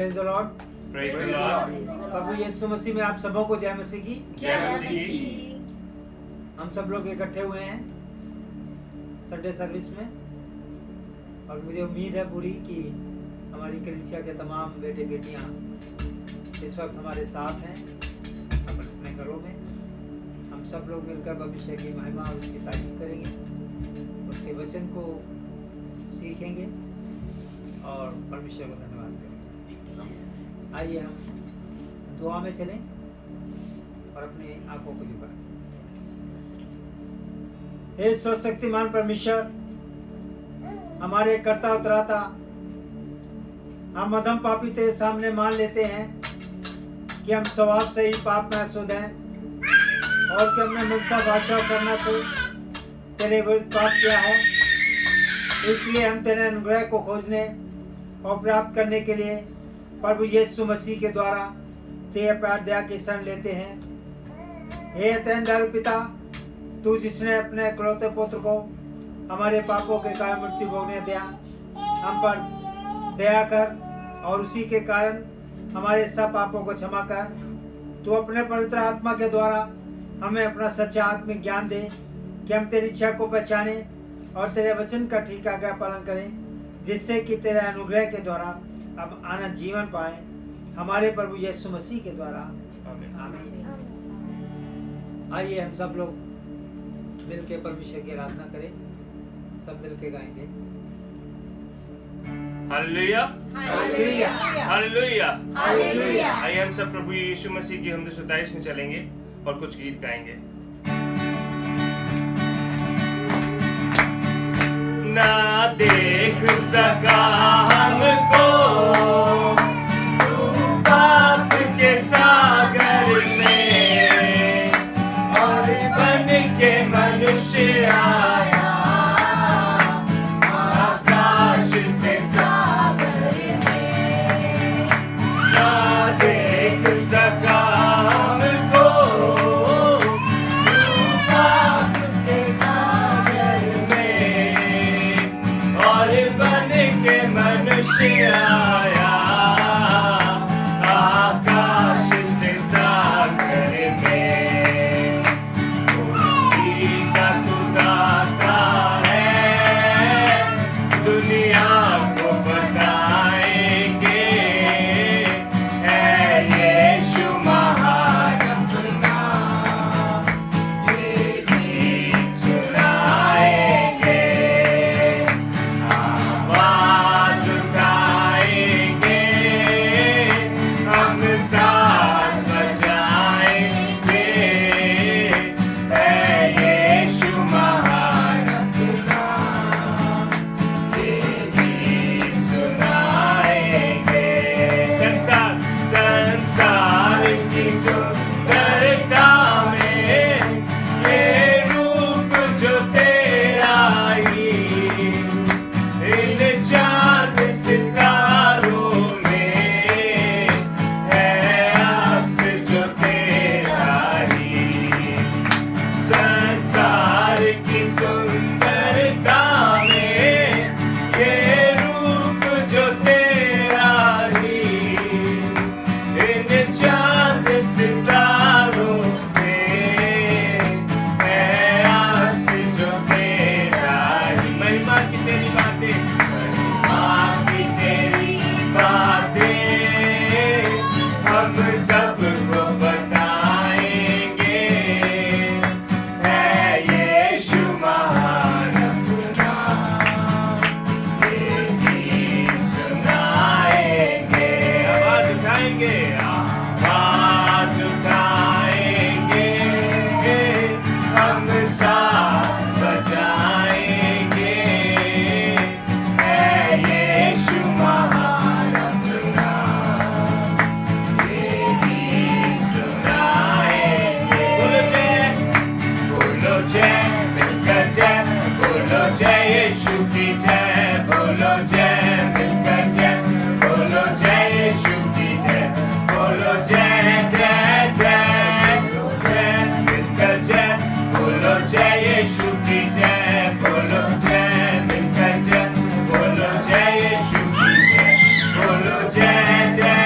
Praise the lord. Praise the lord. प्रभु यीशु मसीह में आप सबों को जय मसीह की। जय मसीह की। हम सब लोग इकट्ठे हुए हैं संडे सर्विस में, और मुझे उम्मीद है पूरी कि हमारी कलीसिया के तमाम बेटे बेटियां इस वक्त हमारे साथ हैं अपने अपने घरों में। हम सब लोग मिलकर भविष्य की महिमा और उसकी तारीफ करेंगे, उसके वचन को सीखेंगे और परमेश्वर को धन्यवाद करेंगे। आइए हम दुआ में चलें और अपने आंखों को झुकाएं। हे सर्वशक्तिमान परमेश्वर, हमारे कर्ता उतराता, हम अधम पापी तेरे सामने मान लेते हैं कि हम स्वभाव से ही पाप में अशुद्ध हैं और कि हमने मनसा भाषा करना से तेरे विरुद्ध पाप किया है। इसलिए हम तेरे अनुग्रह को खोजने और प्राप्त करने के लिए प्रभु यीशु मसीह के द्वारा तेरे प्यार दया की शरण लेते हैं। हे अत्यंत दयालु पिता, तू जिसने अपने इकलौते पुत्र को हमारे पापों के कारण मृत्यु भोगने दिया, हम पर दया कर और उसी के कारण हमारे सब पापों को क्षमा कर। तू अपने पवित्र आत्मा के द्वारा हमें अपना सच्चा आत्मिक ज्ञान दे कि हम तेरी इच्छा को पहचाने और तेरे वचन का ठीक आज्ञा पालन करें, जिससे कि तेरे अनुग्रह के द्वारा अब आनंद जीवन पाए, हमारे प्रभु यीशु मसीह के द्वारा आमीन। आइए हम सब लोग मिलकर परमेश्वर की आराधना करें। सब मिलके गाएंगे हालेलुया हालेलुया हालेलुया हालेलुया। आइए हम सब प्रभु यीशु मसीह की हमद 27 में चलेंगे और कुछ गीत गाएंगे। ना देख सका हमको तू पाप के सागर में, और बन के मनुष्य आया आकाश से सागर में। ना देख सका हमको तू पाप के सागर में, और बन के मनुष्य आया आकाश से सागर में। मुक्ति का तू दाता है, दुनिया को बताएंगे, है यीशु महान अपना, ये गीत सुनाएंगे, आवाज उठाएंगे, हम साथ बजाएंगे, है यीशु महान अपना, ये गीत सुनाएंगे। संसार की सुंदरता में ये रूप जो तेरा ही, इन चांद सितारों में है अक्स जो तेरा ही। संसार की सुंदरता में ये रूप जो तेरा ही, इन चांद सितारों में है अक्स जो तेरा ही। महिमा की तेरी बातें, महिमा की तेरी बातें हम सबको बताएंगे, है यीशु महान अपना, ये गीत सुनाएंगे। आवाज उठाएंगे, आवाज उठाएंगे, हम साथ बजाएंगे, है यीशु महान अपना, ये गीत सुनाएंगे। बोलो जय मिलकर जय, बोलो जय यीशु की जय, बोलो जय मिलकर जय, बोलो जय यीशु की जय, बोलो जय जय जय, बोलो जय मिलकर जय, बोलो जय यीशु की जय, बोलो जय मिलकर जय, बोलो जय यीशु की जय, बोलो जय जय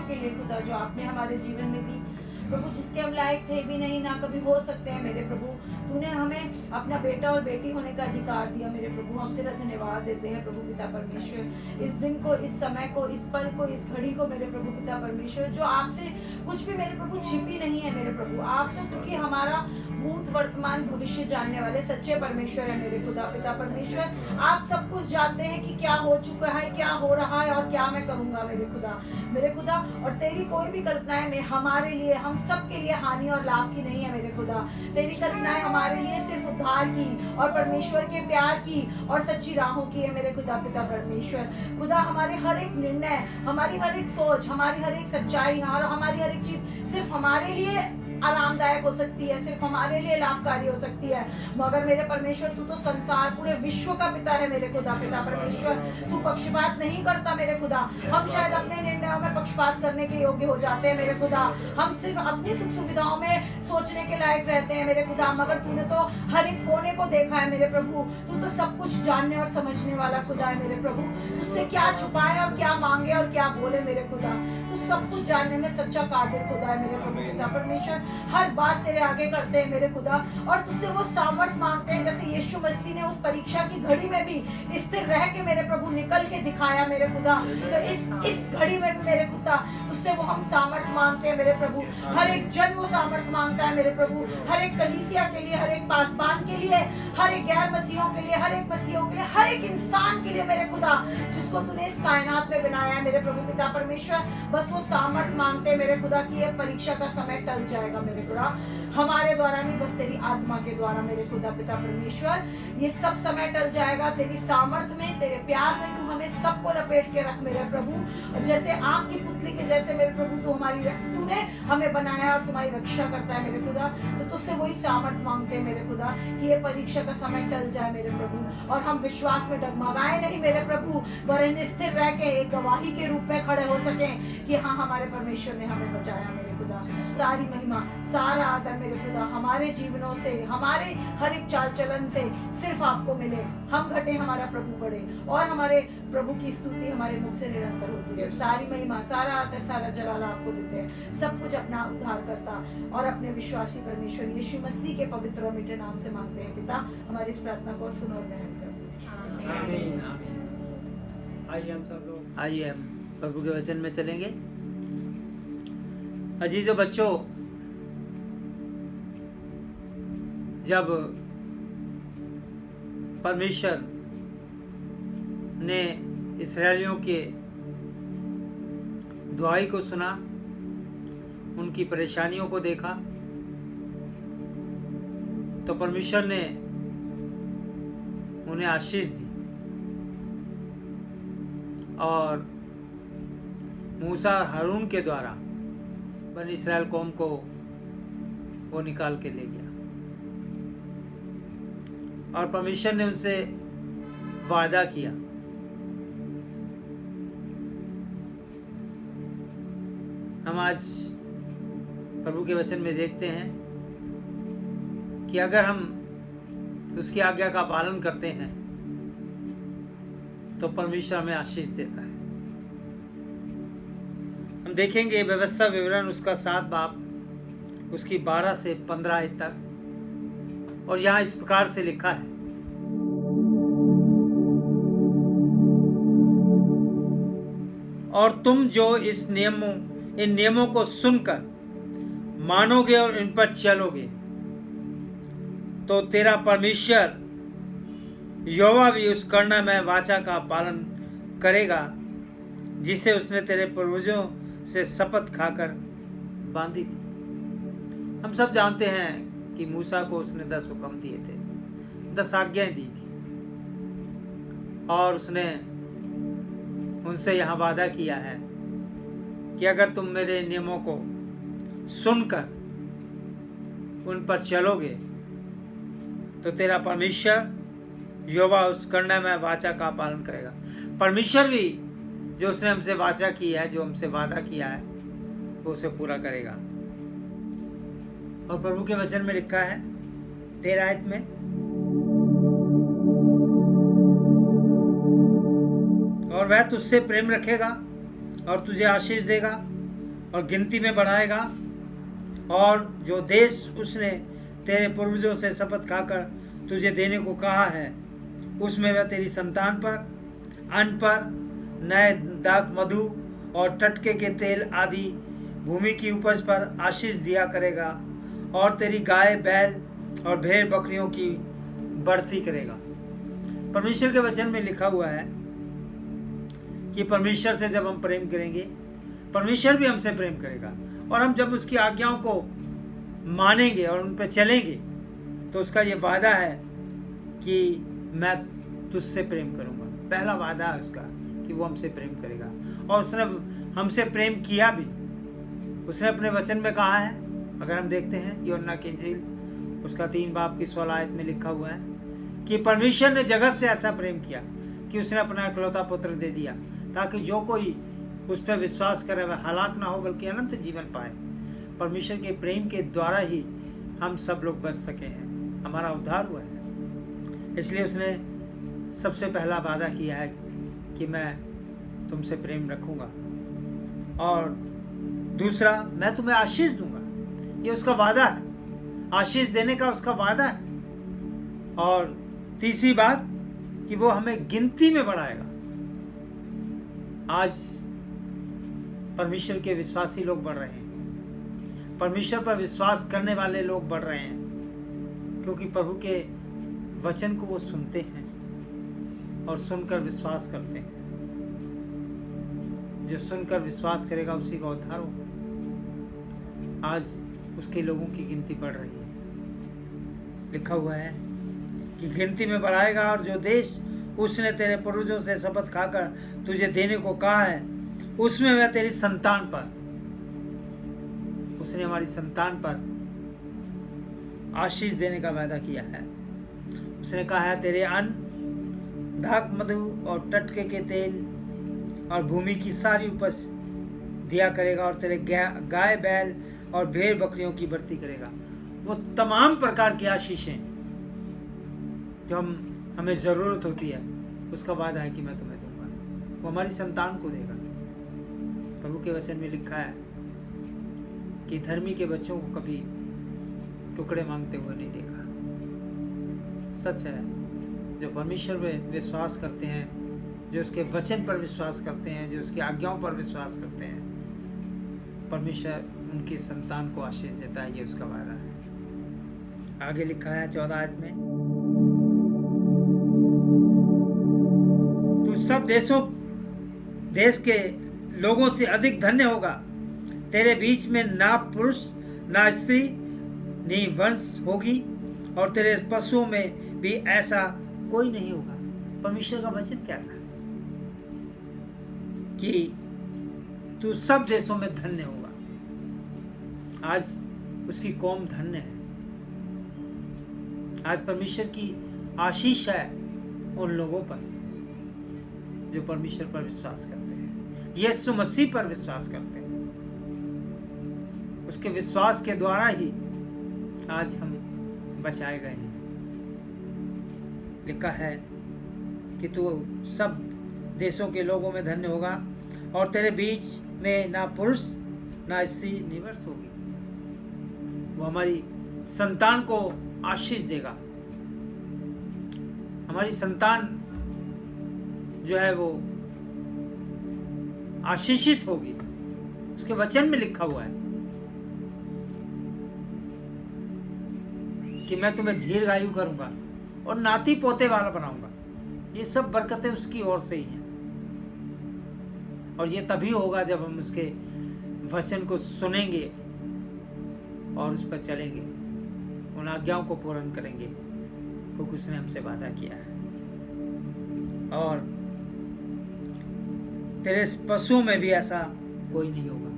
खुशियों के लिए खुदा जो आपने हमारे जीवन में दी प्रभु, जिसके हम लायक थे भी नहीं, ना कभी हो सकते हैं मेरे प्रभु। तूने हमें अपना बेटा और बेटी होने का अधिकार दिया मेरे प्रभु। हम तेरा धन्यवाद देते हैं प्रभु पिता परमेश्वर, इस दिन को, इस समय को, इस पल को, इस घड़ी को मेरे प्रभु पिता परमेश्वर, जो आपसे कुछ भी मेरे प्रभु छिपी नहीं है मेरे प्रभु। आप तो क्योंकि हमारा भूत वर्तमान भविष्य जानने वाले सच्चे परमेश्वर है मेरे खुदा पिता परमेश्वर। आप सब कुछ जानते हैं कि क्या हो चुका है, क्या हो रहा है और क्या मैं करूंगा मेरे खुदा। और तेरी कोई भी कल्पनाएं में हमारे लिए, हम सब के लिए हानि और लाभ की नहीं है मेरे खुदा। तेरी कल्पनाएं हमारे लिए सिर्फ उद्धार की और परमेश्वर के प्यार की और सच्ची राहों की है मेरे खुदा पिता परमेश्वर। खुदा हमारे हर एक निर्णय, हमारी हर एक सोच, हमारी हर एक सच्चाई और हमारी हर एक चीज सिर्फ हमारे लिए आरामदायक हो सकती है, सिर्फ हमारे लिए लाभकारी हो सकती है। मगर मेरे परमेश्वर तू तो संसार पूरे विश्व का पिता है मेरे खुदा पिता परमेश्वर। तू पक्षपात नहीं करता मेरे खुदा। हम शायद अपने निर्णयों में पक्षपात करने के योग्य हो जाते हैं मेरे खुदा। हम सिर्फ अपनी सुख सुविधाओं में सोचने के लायक रहते हैं मेरे खुदा, मगर तूने तो हर एक कोने को देखा है मेरे प्रभु। तू तो सब कुछ जानने और समझने वाला खुदा है मेरे प्रभु। तुझसे क्या छुपाए और क्या मांगे और क्या बोले मेरे खुदा, तू सब कुछ जानने में सच्चा कादिर खुदा है मेरे प्रभु पिता परमेश्वर। हर बात तेरे आगे करते हैं मेरे खुदा और तुझसे वो सामर्थ मांगते हैं, जैसे यीशु मसीह ने उस परीक्षा की घड़ी में भी स्थिर रह के मेरे प्रभु निकल के दिखाया मेरे खुदा। तो इस घड़ी में भी मेरे खुदा तुझसे वो हम सामर्थ मांगते हैं मेरे प्रभु। हर एक जन वो सामर्थ मांगता है मेरे प्रभु, हर एक कलीसिया के लिए, हर एक पासबान के लिए, हर एक गैर मसीहों के लिए, हर एक मसीहों के लिए, हर एक इंसान के लिए मेरे खुदा, जिसको तूने इस कायनात में बनाया है मेरे प्रभु पिता परमेश्वर। बस वो सामर्थ मांगते हैं मेरे खुदा की ये परीक्षा का समय टल जाएगा मेरे खुदा, हमारे द्वारा नहीं, बस तेरी आत्मा के द्वारा मेरे खुदा पिता परमेश्वर। ये सब समय टल जाएगा तेरी सामर्थ में, तेरे प्यार में तू हमें सबको लपेट के रख मेरे प्रभु। और जैसे आग की पुतली के जैसे मेरे प्रभु तूने हमें बनाया और तुम्हारी रक्षा करता है मेरे खुदा। तो तुझसे वही सामर्थ मांगते हैं मेरे खुदा कि ये परीक्षा का समय टल जाए मेरे प्रभु और हम विश्वास में डगमगाए नहीं मेरे प्रभु, वरन स्थिर रह के एक गवाही के रूप में खड़े हो सके कि हाँ, हमारे परमेश्वर ने हमें बचाया मेरे खुदा। सारी महिमा, सारा आदर मेरे खुदा हमारे जीवनों से, हमारे हर एक चाल चलन से सिर्फ आपको मिले। हम घटे, हमारा प्रभु बढ़े और हमारे प्रभु की स्तुति हमारे मुख से निरंतर होती है। सारी महिमा, सारा आदर, सारा जलाल आपको देते हैं। सब कुछ अपना उद्धार करता और अपने विश्वासी परमेश्वर यीशु मसीह के पवित्र और मीठे नाम से मांगते हैं पिता। हमारी इस प्रार्थना को सुनो और ग्रहण करो। आमीन, आमीन। आइए हम सब लोग, आइए हम प्रभु के वचन में चलेंगे। अजीजों बच्चों, जब परमेश्वर ने इस्राएलियों के दुआई को सुना, उनकी परेशानियों को देखा, तो परमेश्वर ने उन्हें आशीष दी और मूसा और हारून के द्वारा बनी इस्राएल कौम को वो निकाल के ले गया। और परमेश्वर ने उनसे वादा किया, हम आज प्रभु के वचन में देखते हैं कि अगर हम उसकी आज्ञा का पालन करते हैं तो परमेश्वर हमें आशीष देता है। हम देखेंगे व्यवस्था विवरण उसका 7 बाब उसकी 12 से 15 आयत तक, और यहाँ इस प्रकार से लिखा है, और तुम जो इन नियमों को सुनकर मानोगे और इन पर चलोगे तो तेरा परमेश्वर यहोवा भी उस करुणामय वाचा का पालन करेगा जिसे उसने तेरे पूर्वजों से शपथ खाकर बांधी थी। हम सब जानते हैं कि मूसा को उसने 10 हुक्म दिए थे, 10 आज्ञाएं दी थी, और उसने उनसे यहाँ वादा किया है कि अगर तुम मेरे नियमों को सुनकर उन पर चलोगे तो तेरा परमेश्वर यहोवा उस करुणामय वाचा का पालन करेगा। परमेश्वर भी जो उसने हमसे वाचा की है, जो हमसे वादा किया है, वो उसे पूरा करेगा। और प्रभु के वचन में लिखा है 13 आयत में, और वह तुझसे प्रेम रखेगा और तुझे आशीष देगा और गिनती में बढ़ाएगा, और जो देश उसने तेरे पूर्वजों से शपथ खाकर तुझे देने को कहा है, उसमें वह तेरी संतान पर, अन्न पर, नए दाख मधु और टटके के तेल आदि भूमि की उपज पर आशीष दिया करेगा, और तेरी गाय बैल और भेड़ बकरियों की बढ़ती करेगा। परमेश्वर के वचन में लिखा हुआ है कि परमेश्वर से जब हम प्रेम करेंगे, परमेश्वर भी हमसे प्रेम करेगा, और हम जब उसकी आज्ञाओं को मानेंगे और उन पर चलेंगे, तो उसका ये वादा है कि मैं तुझसे प्रेम करूंगा। पहला वादा है उसका कि वो हमसे प्रेम करेगा, और उसने हमसे प्रेम किया भी। उसने अपने वचन में कहा है, अगर हम देखते हैं यूहन्ना की इंजील उसका 3 बाब की 16 आयत में लिखा हुआ है कि परमेश्वर ने जगत से ऐसा प्रेम किया कि उसने अपना इकलौता पुत्र दे दिया, ताकि जो कोई उस पर विश्वास करे वह हलाक ना हो बल्कि अनंत जीवन पाए। परमेश्वर के प्रेम के द्वारा ही हम सब लोग बच सके हैं, हमारा उद्धार हुआ है। इसलिए उसने सबसे पहला वादा किया है कि मैं तुमसे प्रेम रखूंगा, और दूसरा मैं तुम्हें आशीष दूंगा। ये उसका वादा है, आशीष देने का उसका वादा है। और तीसरी बात कि वो हमें गिनती में बढ़ाएगा। आज परमेश्वर के विश्वासी लोग बढ़ रहे हैं, परमेश्वर पर विश्वास करने वाले लोग बढ़ रहे हैं, क्योंकि प्रभु के वचन को वो सुनते हैं और सुनकर विश्वास करते हैं। जो सुनकर विश्वास करेगा उसी का उद्धार होगा। आज उसके लोगों की गिनती बढ़ रही है। लिखा हुआ है कि गिनती में बढ़ाएगा, और जो देश उसने तेरे पूर्वजों से शपथ खाकर तुझे देने को कहा है, उसमें वह तेरी संतान पर, उसने हमारी संतान पर आशीष देने का वादा किया है। उसने कहा है तेरे अन्न, दाख मधु और टटके के तेल और भूमि की सारी उपज दिया करेगा, और तेरे गाय बैल और भेड़ बकरियों की बढ़ती करेगा। वो तमाम प्रकार की आशीषें जो हमें ज़रूरत होती है, उसका वादा है कि मैं तुम्हें दूंगा। वो हमारी संतान को देगा। प्रभु के वचन में लिखा है कि धर्मी के बच्चों को कभी टुकड़े मांगते हुए नहीं देखा। सच है, जो परमेश्वर में विश्वास करते हैं, जो उसके वचन पर विश्वास करते हैं, जो उसकी आज्ञाओं पर विश्वास करते हैं, परमेश्वर उनकी संतान को आशीष देता है। ये उसका वादा है। आगे लिखा है 14 आयत में, तू सब देश के लोगों से अधिक धन्य होगा। तेरे बीच में ना पुरुष ना स्त्री नी वंश होगी, और तेरे पशुओं में भी ऐसा कोई नहीं होगा। परमेश्वर का वचन क्या था कि तू सब देशों में धन्य होगा। आज उसकी कौम धन्य है। आज परमेश्वर की आशीष है उन लोगों पर जो परमेश्वर पर विश्वास करते हैं, यीशु मसीह पर विश्वास करते हैं। उसके विश्वास के द्वारा ही आज हम बचाए गए हैं। लिखा है कि तू सब देशों के लोगों में धन्य होगा, और तेरे बीच में ना पुरुष ना स्त्री निवर्स होगी। वो हमारी संतान को आशीष देगा। हमारी संतान जो है वो आशीषित होगी। उसके वचन में लिखा हुआ है कि मैं तुम्हें दीर्घायु करूंगा और नाती पोते वाला बनाऊंगा। ये सब बरकतें उसकी ओर से ही हैं, और ये तभी होगा जब हम उसके वचन को सुनेंगे और उस पर चलेंगे, उन आज्ञाओं को पूर्ण करेंगे, क्योंकि उसने हमसे वादा किया है। और तेरे पशुओं में भी ऐसा कोई नहीं होगा,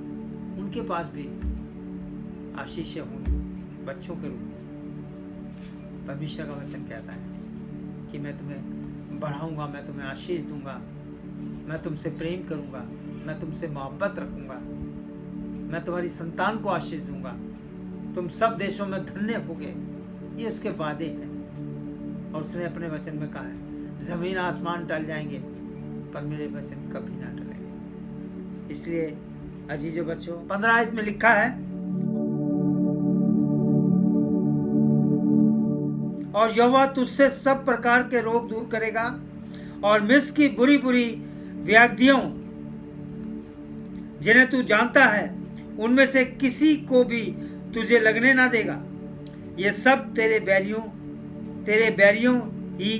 उनके पास भी आशीषें होंगी बच्चों के रूप में। परमेश्वर का वचन कहता है कि मैं तुम्हें बढ़ाऊंगा, मैं तुम्हें आशीष दूंगा, मैं तुमसे प्रेम करूंगा, मैं तुमसे मोहब्बत रखूंगा, मैं तुम्हारी संतान को आशीष दूंगा, तुम सब देशों में धन्य होगे। ये उसके वादे हैं, और उसने अपने वचन में कहा है जमीन आसमान टल जाएंगे पर मेरे वचन कभी ना टलेंगे। इसलिए अजीजो बच्चों, 15 आयत में लिखा है, और यहोवा तुझसे सब प्रकार के रोग दूर करेगा और मिस्र की बुरी बुरी व्याधियों जिन्हें तू जानता है उनमें से किसी को भी तुझे लगने ना देगा। ये सब तेरे बैरियों ही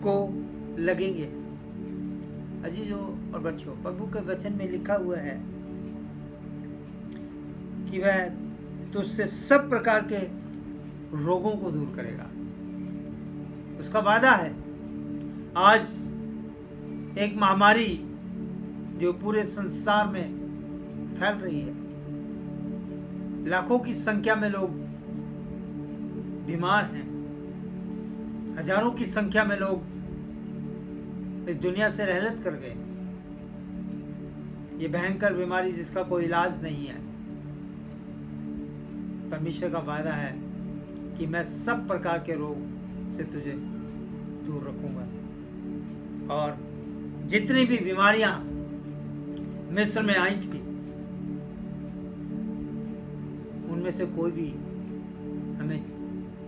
को लगेंगे। अजीजों और बच्चों, प्रभु के वचन में लिखा हुआ है कि वह तुझसे सब प्रकार के रोगों को दूर करेगा। उसका वादा है। आज एक महामारी जो पूरे संसार में फैल रही है, लाखों की संख्या में लोग बीमार हैं, हजारों की संख्या में लोग इस दुनिया से रहलत कर गए। ये भयंकर बीमारी जिसका कोई इलाज नहीं है। परमेश्वर का वादा है कि मैं सब प्रकार के रोग से तुझे दूर रखूंगा। और जितनी भी बीमारियां मिस्र में आई थी, उनमें से कोई भी हमें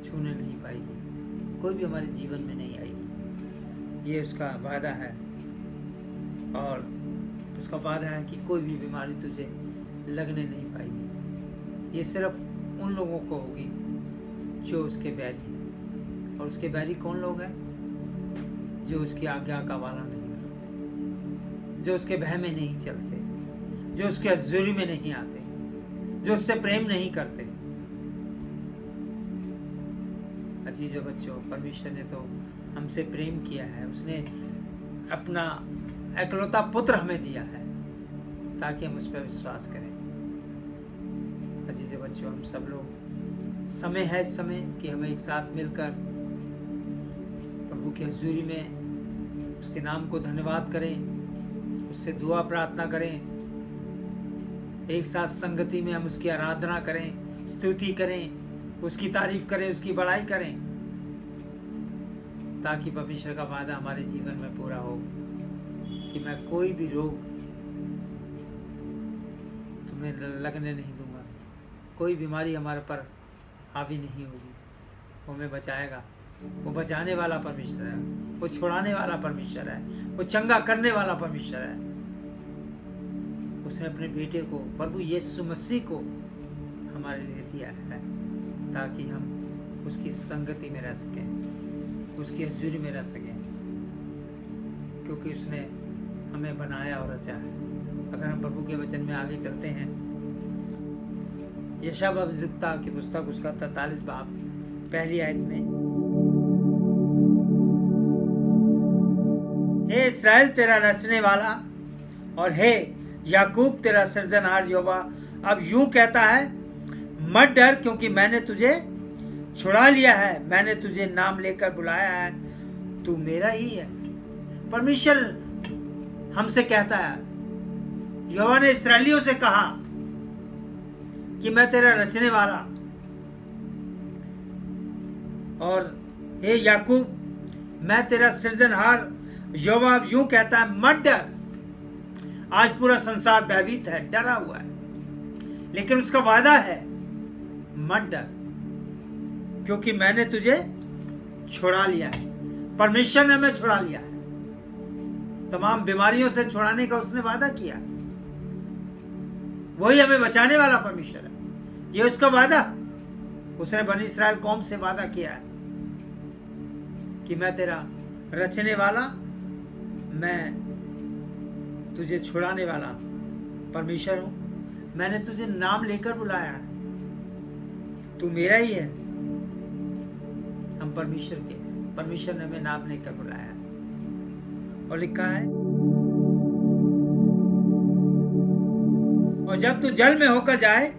छूने नहीं पाएगी, कोई भी हमारे जीवन में नहीं आएगी। ये उसका वादा है। और उसका वादा है कि कोई भी बीमारी तुझे लगने नहीं पाएगी। ये सिर्फ उन लोगों को होगी जो उसके बैरी हैं। और उसके बैरी कौन लोग हैं? जो उसकी आज्ञा का पालन नहीं करते, जो उसके भय में नहीं चलते, जो उसके हजूरी में नहीं आते, जो उससे प्रेम नहीं करते। अजीजों बच्चों, परमेश्वर ने तो हमसे प्रेम किया है। उसने अपना एकलौता पुत्र हमें दिया है ताकि हम उस पर विश्वास करें। अजीजों बच्चों, हम सब लोग समय है इस समय कि हमें एक साथ मिलकर प्रभु की हजूरी में उसके नाम को धन्यवाद करें, उससे दुआ प्रार्थना करें, एक साथ संगति में हम उसकी आराधना करें, स्तुति करें, उसकी तारीफ करें, उसकी बड़ाई करें, ताकि परमेश्वर का वादा हमारे जीवन में पूरा हो कि मैं कोई भी रोग तुम्हें लगने नहीं दूंगा, कोई बीमारी हमारे पर हावी नहीं होगी। वो हमें बचाएगा। वो बचाने वाला परमेश्वर है, वो छुड़ाने वाला परमेश्वर है, वो चंगा करने वाला परमेश्वर है। उसने अपने बेटे को, प्रभु यीशु मसीह को हमारे लिए दिया है ताकि हम उसकी संगति में रह सकें, उसकी हजूरी में रह सकें, क्योंकि उसने हमें बनाया और रचा है। अगर हम प्रभु के वचन में आगे चलते हैं, यशायाह भविष्यवक्ता की पुस्तक उसका 43 बाब पहली आयत में, हे इस्राएल तेरा रचने वाला और हे याकूब तेरा सृजनहार यहोवा अब यूं कहता है, मत डर, क्योंकि मैंने तुझे छुड़ा लिया है, मैंने तुझे नाम लेकर बुलाया है, तू मेरा ही है। परमेश्वर हमसे कहता है, यहोवा ने इस्राएलियों से कहा कि मैं तेरा रचने वाला, और हे याकूब मैं तेरा सृजनहार यहोवा अब यूं कहता है, मत डर। आज पूरा संसार भयभीत है, डरा हुआ है, लेकिन उसका वादा है, मत डर, क्योंकि मैंने तुझे छुड़ा लिया है। परमेश्वर ने हमें छुड़ा लिया है। तमाम बीमारियों से छुड़ाने का उसने वादा किया। वही हमें बचाने वाला परमेश्वर है। ये उसका वादा उसने बनी इस्राएल कौम से वादा किया है कि मैं तेरा रचने वाला, मैं तुझे छुड़ाने वाला परमेश्वर हूं, मैंने तुझे नाम लेकर बुलाया है, तू मेरा ही है। हम परमेश्वर ने हमें नाम लेकर बुलाया है। और लिखा है, और जब तू जल में होकर जाए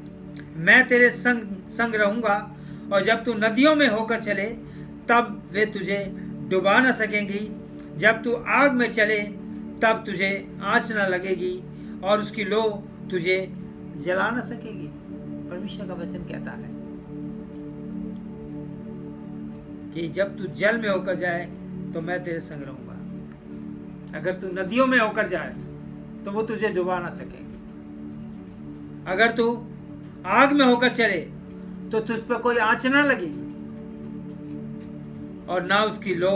मैं तेरे संग रहूंगा, और जब तू नदियों में होकर चले तब वे तुझे डुबा न सकेंगी, जब तू आग में चले तब तुझे आँच न लगेगी, और उसकी लो तुझे जला न सकेगी। परमेश्वर का वचन कहता है कि जब तू जल में होकर जाए तो मैं तेरे संग रहूंगा। अगर तू नदियों में होकर जाए तो वो तुझे डुबा ना सकेंगे। अगर तू आग में होकर चले तो तुझ पर कोई आँच ना लगेगी और ना उसकी लो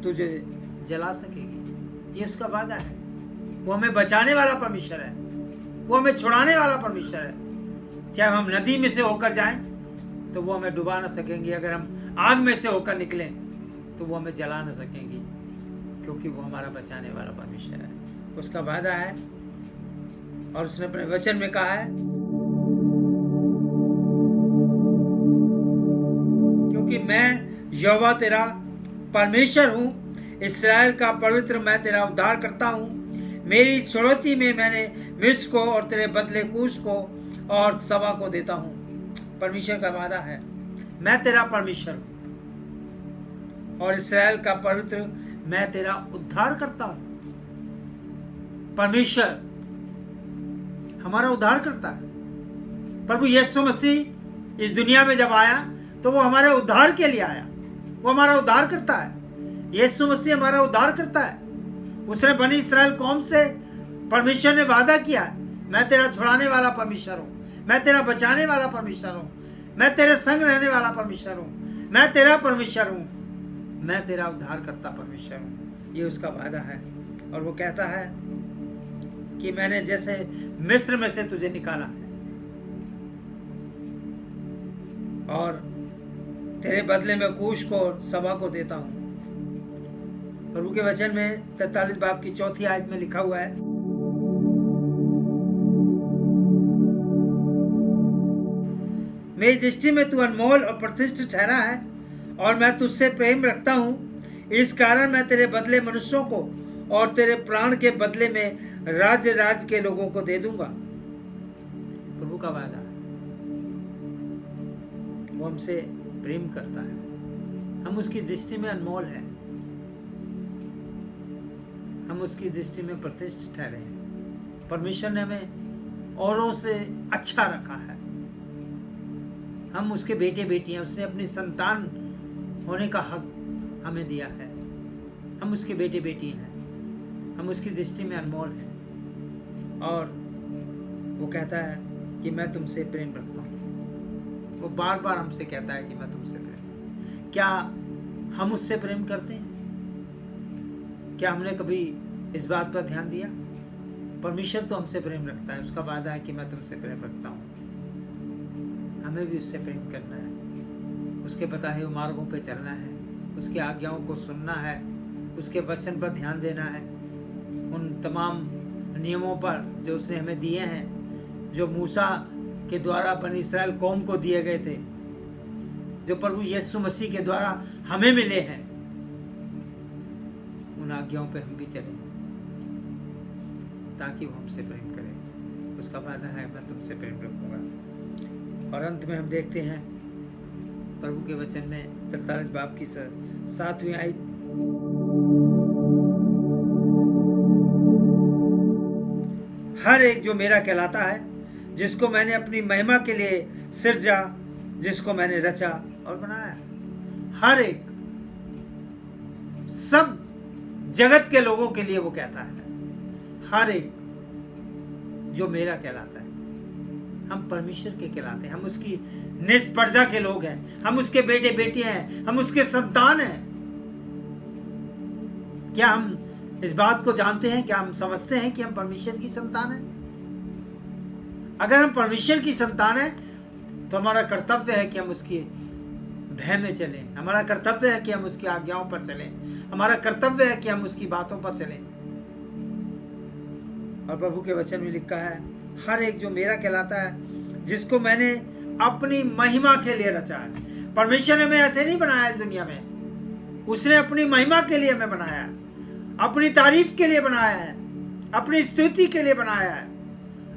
तुझे जला सकेगी। ये उसका वादा है। वो हमें बचाने वाला परमेश्वर है, वो हमें छुड़ाने वाला परमेश्वर है। चाहे हम नदी में से होकर जाएं तो वो हमें डुबा ना सकेंगे, अगर हम आग में से होकर निकलें तो वो हमें जला ना सकेंगी, क्योंकि वो हमारा बचाने वाला परमेश्वर है। उसका वादा है और उसने अपने वचन में कहा है, क्योंकि मैं यहोवा तेरा परमेश्वर हूँ, इस्राएल का पवित्र मैं तेरा उद्धार करता हूँ। मेरी छुड़ौती में मैंने मिस्र को और तेरे बदले कूश को और सवा को देता हूँ। परमेश्वर का वादा है, मैं तेरा परमेश्वर हूँ और इस्राएल का पवित्र मैं तेरा उद्धार करता हूँ। परमेश्वर हमारा उद्धार करता है। प्रभु यीशु मसीह इस दुनिया में जब आया तो वो हमारे उद्धार के लिए आया, वो हमारा उद्धार करता है। यीशु मसीह हमारा उद्धार करता है। उसने बनी इस्राएल कौम से परमेश्वर ने वादा किया, मैं तेरा छुड़ाने वाला परमेश्वर हूँ, मैं तेरा बचाने वाला परमेश्वर हूँ, मैं तेरे संग रहने वाला परमेश्वर हूँ, मैं तेरा परमेश्वर हूँ, मैं तेरा उद्धार करता परमेश्वर हूँ। ये उसका वादा है। और वो कहता है कि मैंने जैसे मिस्र में से तुझे निकाला है और तेरे बदले में कूश को और सबा को देता हूं। प्रभु के वचन में 43 बाब की 4 आयत में लिखा हुआ है, मेरी दृष्टि में तू अनमोल और प्रतिष्ठित ठहरा है और मैं तुझसे प्रेम रखता हूं। इस कारण मैं तेरे बदले मनुष्यों को और तेरे प्राण के बदले में राज्य के लोगों को दे दूंगा। प्रभु का वादा, वो हमसे प्रेम करता है, हम उसकी दृष्टि में अनमोल हैं, हम उसकी दृष्टि में प्रतिष्ठित ठहरे हैं। परमेश्वर ने हमें औरों से अच्छा रखा है, हम उसके बेटे बेटी हैं। उसने अपनी संतान होने का हक हमें दिया है, हम उसके बेटे बेटी हैं, हम उसकी दृष्टि में अनमोल हैं। और वो कहता है कि मैं तुमसे प्रेम रखता हूँ। वो बार बार हमसे कहता है कि मैं तुमसे प्रेम। क्या हम उससे प्रेम करते हैं? क्या हमने कभी इस बात पर ध्यान दिया? परमेश्वर तो हमसे प्रेम रखता है, उसका वादा है कि मैं तुमसे प्रेम रखता हूँ। हमें भी उससे प्रेम करना है, उसके बताए हुए मार्गों पे चलना है, उसकी आज्ञाओं को सुनना है, उसके वचन पर ध्यान देना है, उन तमाम नियमों पर जो उसने हमें दिए हैं, जो मूसा के द्वारा बनी इस्राएल कौम को दिए गए थे, जो प्रभु यीशु मसीह के द्वारा हमें मिले हैं, उन आज्ञाओं पे हम भी चलें ताकि वो हमसे प्रेम करें। उसका वादा है, मैं तुमसे प्रेम रखूंगा। और अंत में हम देखते हैं प्रभु के वचन में 43 बाब की 7वीं आयत, हर एक जो मेरा कहलाता है, जिसको मैंने अपनी महिमा के लिए सिरजा, जिसको मैंने रचा और बनाया। हर एक, सब जगत के लोगों के लिए वो कहता है, हर एक जो मेरा कहलाता है। हम परमेश्वर के कहलाते हैं, हम उसकी निज प्रजा के लोग हैं, हम उसके बेटे बेटियां हैं, हम उसके संतान हैं। क्या हम इस बात को जानते हैं? क्या हम समझते हैं कि हम परमेश्वर की संतान हैं? अगर हम परमेश्वर की संतान हैं तो हमारा कर्तव्य है कि हम उसकी भय में चलें, हमारा कर्तव्य है कि हम उसकी आज्ञाओं पर चलें, हमारा कर्तव्य है कि हम उसकी बातों पर चलें। और प्रभु के वचन में लिखा है, हर एक जो मेरा कहलाता है, जिसको मैंने अपनी महिमा के लिए रचा है। परमेश्वर ने हमें ऐसे नहीं बनाया इस दुनिया में, उसने अपनी महिमा के लिए हमें बनाया है, अपनी तारीफ के लिए बनाया है, अपनी स्तुति के लिए बनाया है,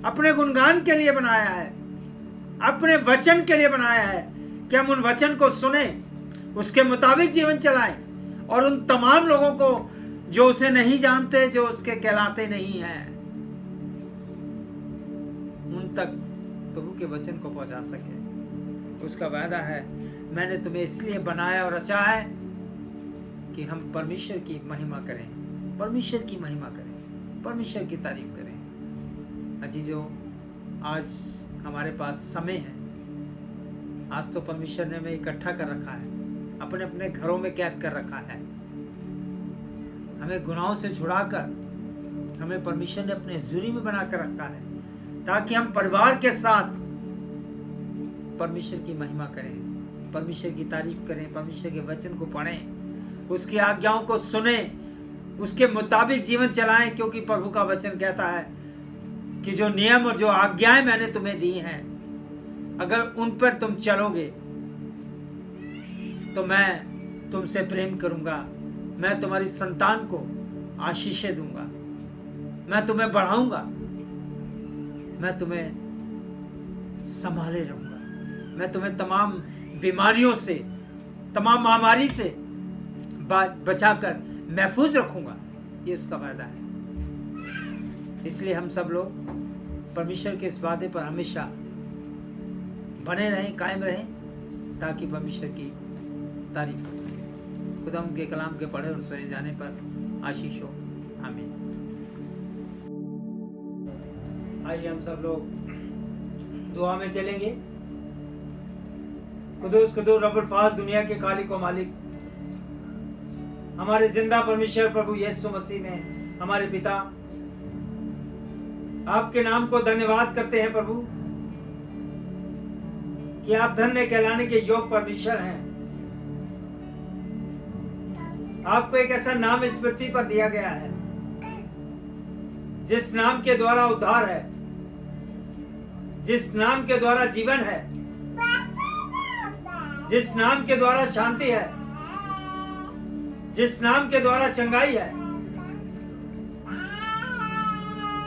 अपने गुणगान के लिए बनाया है, अपने वचन के लिए बनाया है कि हम उन वचन को सुने, उसके मुताबिक जीवन चलाएं और उन तमाम लोगों को जो उसे नहीं जानते, जो उसके कहलाते नहीं हैं, उन तक प्रभु के वचन को पहुंचा सके। उसका वादा है, मैंने तुम्हें इसलिए बनाया और रचा है कि हम परमेश्वर की महिमा करें, परमेश्वर की महिमा करें, परमेश्वर की तारीफ करें। अजीजों, आज हमारे पास समय है। आज तो परमेश्वर ने हमें इकट्ठा कर रखा है, अपने अपने घरों में कैद कर रखा है। हमें गुनाहों से छुड़ाकर हमें परमेश्वर ने अपने हजूरी में बना कर रखा है, ताकि हम परिवार के साथ परमेश्वर की महिमा करें, परमेश्वर की तारीफ करें, परमेश्वर के वचन को पढ़ें, उसकी आज्ञाओं को सुने, उसके मुताबिक जीवन चलाएं। क्योंकि प्रभु का वचन कहता है कि जो नियम और जो आज्ञाएं मैंने तुम्हें दी हैं, अगर उन पर तुम चलोगे तो मैं तुमसे प्रेम करूंगा, मैं तुम्हारी संतान को आशीषें दूंगा, मैं तुम्हें बढ़ाऊंगा, मैं तुम्हें संभाले रहूंगा, मैं तुम्हें तमाम बीमारियों से, तमाम महामारी से बचाकर महफूज रखूंगा। ये उसका वादा है। इसलिए हम सब लोग परमेश्वर के इस वादे पर हमेशा बने रहें, कायम रहें, ताकि परमेश्वर की तारीफ हो सके। खुदा उनके कलाम के पढ़े और सुने जाने पर आशीष हो। आमीन। आइए हम सब लोग दुआ में चलेंगे। कुदूस कुदूस रब्बुल फाज, दुनिया के खालिक व मालिक, हमारे जिंदा परमेश्वर प्रभु यीशु मसीह में हमारे पिता, आपके नाम को धन्यवाद करते हैं प्रभु कि आप धन्य कहलाने के योग्य परमेश्वर हैं। आपको एक ऐसा नाम इस पृथ्वी पर दिया गया है जिस नाम के द्वारा उद्धार है, जिस नाम के द्वारा जीवन है, जिस नाम के द्वारा शांति है, जिस नाम के द्वारा चंगाई है।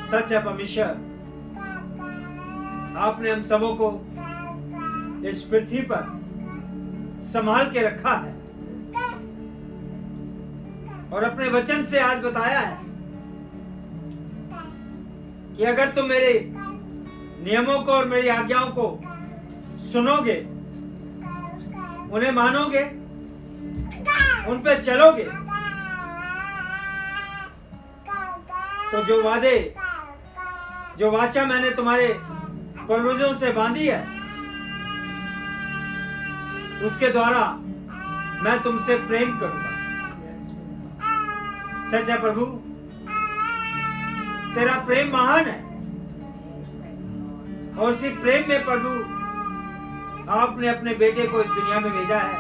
सच है परमेश्वर, आपने हम सबों को इस पृथ्वी पर संभाल के रखा है और अपने वचन से आज बताया है कि अगर तुम मेरे नियमों को और मेरी आज्ञाओं को सुनोगे, उन्हें मानोगे, उन पर चलोगे, तो जो वादे, जो वाचा मैंने तुम्हारे पूर्वजों से बांधी है, उसके द्वारा मैं तुमसे प्रेम करूंगा। सच है प्रभु, तेरा प्रेम महान है और उसी प्रेम में प्रभु आपने अपने बेटे को इस दुनिया में भेजा है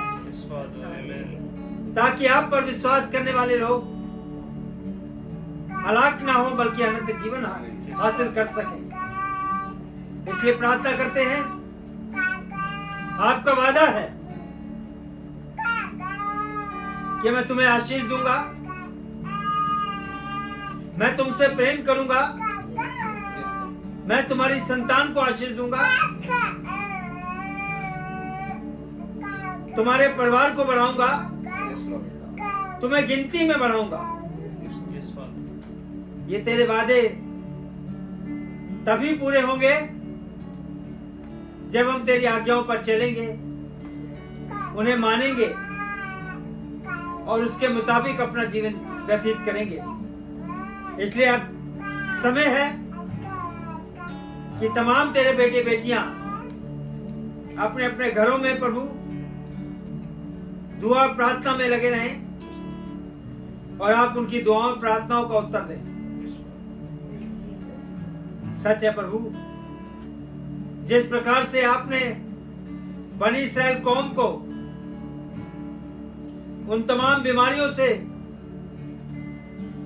ताकि आप पर विश्वास करने वाले लोग हलाक ना हो बल्कि अनंत जीवन हासिल कर सके। इसलिए प्रार्थना करते हैं, आपका वादा है कि मैं तुम्हें आशीष दूंगा, मैं तुमसे प्रेम करूंगा, मैं तुम्हारी संतान को आशीष दूंगा, तुम्हारे परिवार को बढ़ाऊंगा, तुम्हें गिनती में बढ़ाऊंगा। ये तेरे वादे तभी पूरे होंगे जब हम तेरी आज्ञाओं पर चलेंगे, उन्हें मानेंगे और उसके मुताबिक अपना जीवन व्यतीत करेंगे। इसलिए अब समय है कि तमाम तेरे बेटे बेटियां अपने अपने घरों में प्रभु दुआ प्रार्थना में लगे रहें और आप उनकी दुआओं प्रार्थनाओं का उत्तर दें। सच है प्रभु, जिस प्रकार से आपने बनी इस्राएल कौम को उन तमाम बीमारियों से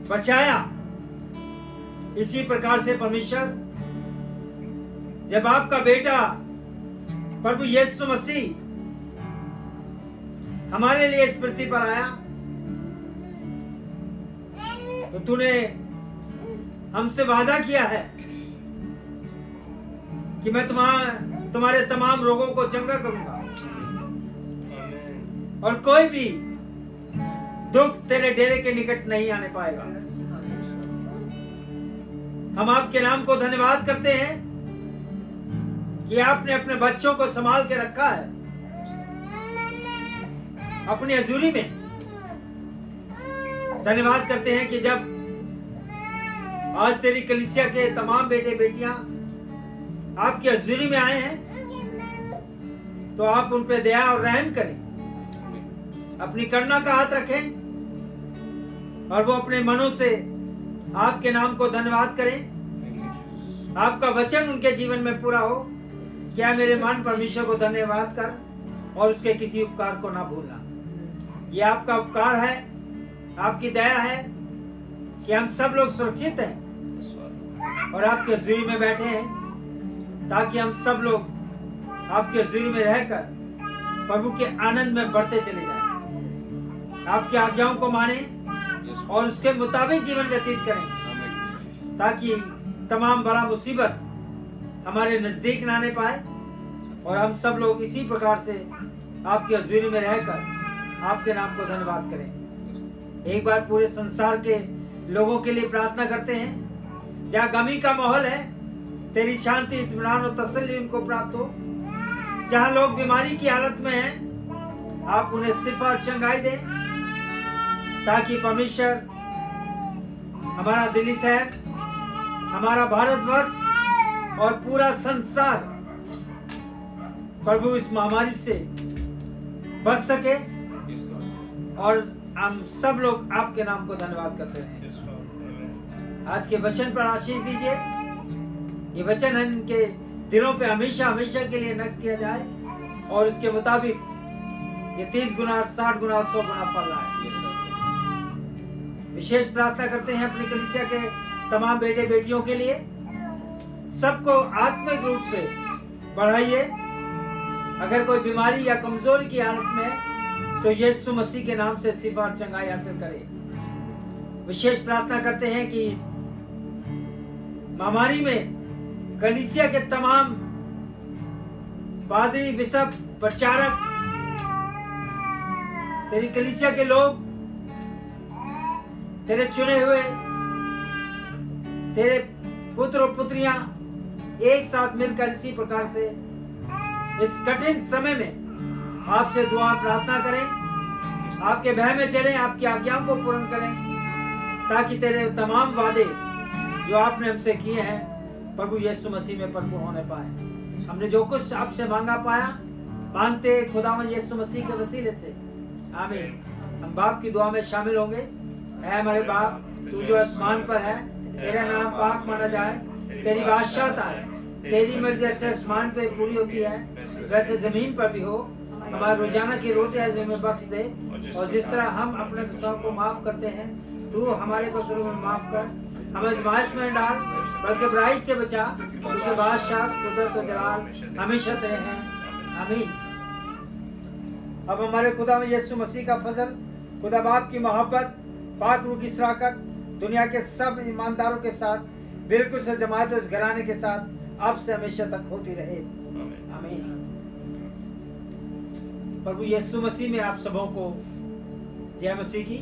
बचाया, इसी प्रकार से परमेश्वर जब आपका बेटा प्रभु यीशु मसीह हमारे लिए इस पृथ्वी पर आया तो तूने हमसे वादा किया है कि मैं तुम्हारे तमाम रोगों को चंगा करूंगा और कोई भी दुख तेरे डेरे के निकट नहीं आने पाएगा। हम आपके नाम को धन्यवाद करते हैं कि आपने अपने बच्चों को संभाल के रखा है अपनी हजूरी में। धन्यवाद करते हैं कि जब आज तेरी कलीसिया के तमाम बेटे बेटियां आपकी हजूरी में आए हैं, तो आप उन पे दया और रहम करें, अपनी करुणा का हाथ रखें और वो अपने मनों से आपके नाम को धन्यवाद करें। आपका वचन उनके जीवन में पूरा हो। क्या मेरे मान परमेश्वर को धन्यवाद कर और उसके किसी उपकार को ना भूलना। ये आपका उपकार है, आपकी दया है कि हम सब लोग सुरक्षित हैं और आपके हजूरी में बैठे हैं, ताकि हम सब लोग आपके हजूरी में रहकर प्रभु के आनंद में बढ़ते चले जाएं, आपकी आज्ञाओं को माने और उसके मुताबिक जीवन व्यतीत करें, ताकि तमाम बड़ा मुसीबत हमारे नजदीक ना आने पाए और हम सब लोग इसी प्रकार से आपकी हजूरी में रहकर आपके नाम को धन्यवाद करें। एक बार पूरे संसार के लोगों के लिए प्रार्थना करते हैं, जहाँ गमी का माहौल है, तेरी शांति, इत्मीनान और तसल्ली उनको प्राप्त हो। जहाँ लोग बीमारी की हालत में हैं, आप उन्हें शिफा और चंगाई दें, ताकि परमेश्वर हमारा दिल्ली शहर, हमारा भारतवर्ष और पूरा संसार प्रभु इस महामारी से बच सके और हम सब लोग आपके नाम को धन्यवाद करते हैं। आज के वचन पर आशीष दीजिए। ये वचन इनके दिलों पे हमेशा हमेशा के लिए नक्श किया जाए और उसके मुताबिक ये 30 गुना, 60 गुना, 100 गुना फल रहा है। विशेष प्रार्थना करते हैं अपनी कलीसिया के तमाम बेटे बेटियों के लिए। सबको आत्मिक रूप से बढ़ाइए। अगर कोई बीमारी या कमजोरी की हालत में है, तो यीशु मसीह के नाम से शिफा और चंगाई हासिल करे। विशेष प्रार्थना करते हैं कि इस महामारी में कलीसिया के तमाम पादरी, बिशप, प्रचारक, तेरी कलीसिया के लोग, तेरे चुने हुए, तेरे पुत्र और पुत्रियां एक साथ मिलकर इसी प्रकार से इस कठिन समय में आपसे दुआ प्रार्थना करें, आपके भय में चलें, आपकी आज्ञाओं को पूर्ण करें, ताकि तेरे तमाम वादे जो आपने हमसे किए हैं प्रभु यीशु मसीह में परिपूर्ण होने पाए। हमने जो कुछ आपसे मांगते खुदावंद यीशु मसीह के वसीले से, आमीन। हम बाप की दुआ में शामिल होंगे। ऐ हमारे बाप, तू जो आसमान पर है, तेरा नाम पाक माना जाए, तेरी बादशाहत आए, तेरी मर्जी जैसे आसमान पे पूरी होती है वैसे जमीन पर भी हो। हमारा रोजाना की रोटी आज हमें बख्श दे, और जिस तरह हम अपने गुस्सों को माफ करते हैं, तू हमारे गुस्सों में माफ कर। हमें आजमाइश में डाल, बल्कि बुराई से बचा, क्योंकि बादशाह, कुदरत और जलाल हमेशा तेरे हैं, आमीन। अब हमारे खुदा में यीशु मसीह का फजल, खुदा बाप की मोहब्बत, पाक रूह की शराकत दुनिया के सब ईमानदारों के साथ, बिल्कुल से जमात उस घराने के साथ अब से हमेशा तक होती रहे, आमीन। प्रभु यीशु मसीह में आप सबों को जय मसीह की।